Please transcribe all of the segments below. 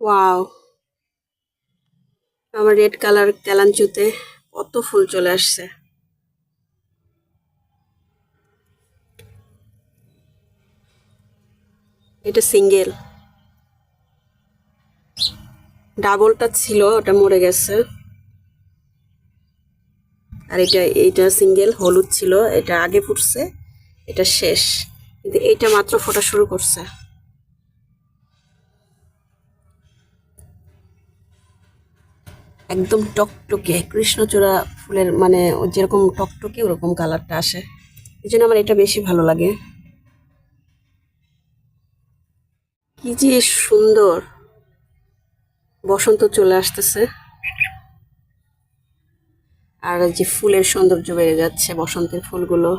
Wow, আমার red colour ক্যালাঞ্চুতে কত ফুল চলে আসছে। এটা সিঙ্গেল, ডাবলটা ছিল ওটা মরে গেছে। আর এইটা সিঙ্গেল হলুদ ছিল, এটা আগে ফুটছে, এটা শেষ, কিন্তু এইটা মাত্র ফোটা শুরু করছে। একদম টকটকে কৃষ্ণচূড়া ফুলের মানে যেরকম টকটকে ওরকম কালারটা আসে, এই জন্য আমার এটা বেশি ভালো লাগে। কি যে সুন্দর, বসন্ত চলে আসতেছে আর যে ফুলের সৌন্দর্য বেড়ে যাচ্ছে, বসন্তের ফুলগুলো।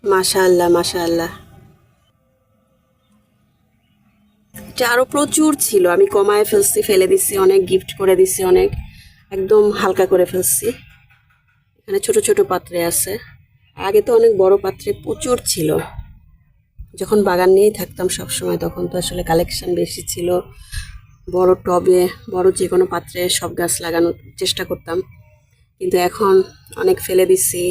মাশাআল্লাহ মাশাআল্লাহ। এটা আরো প্রচুর ছিল, আমি কমায় ফেলছি, ফেলে দিছি অনেক, গিফট করে দিছি অনেক, একদম হালকা করে ফেলছি। এখানে ছোট ছোট পাত্রে আছে, আগে তো অনেক বড় পাত্রে প্রচুর ছিল। যখন বাগান নিয়েই থাকতাম সব সময়, তখন তো আসলে কালেকশন বেশি ছিল, বড় টবে, বড় যে কোনো পাত্রে সব গাছ লাগানোর চেষ্টা করতাম। কিন্তু এখন অনেক ফেলে দিছি,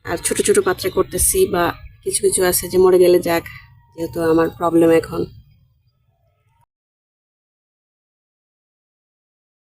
আর ছোট ছোট পাত্রে করতেছি, বা কিছু কিছু আছে যে মরে গেলে যাক, যেহেতু আমার প্রবলেম এখন।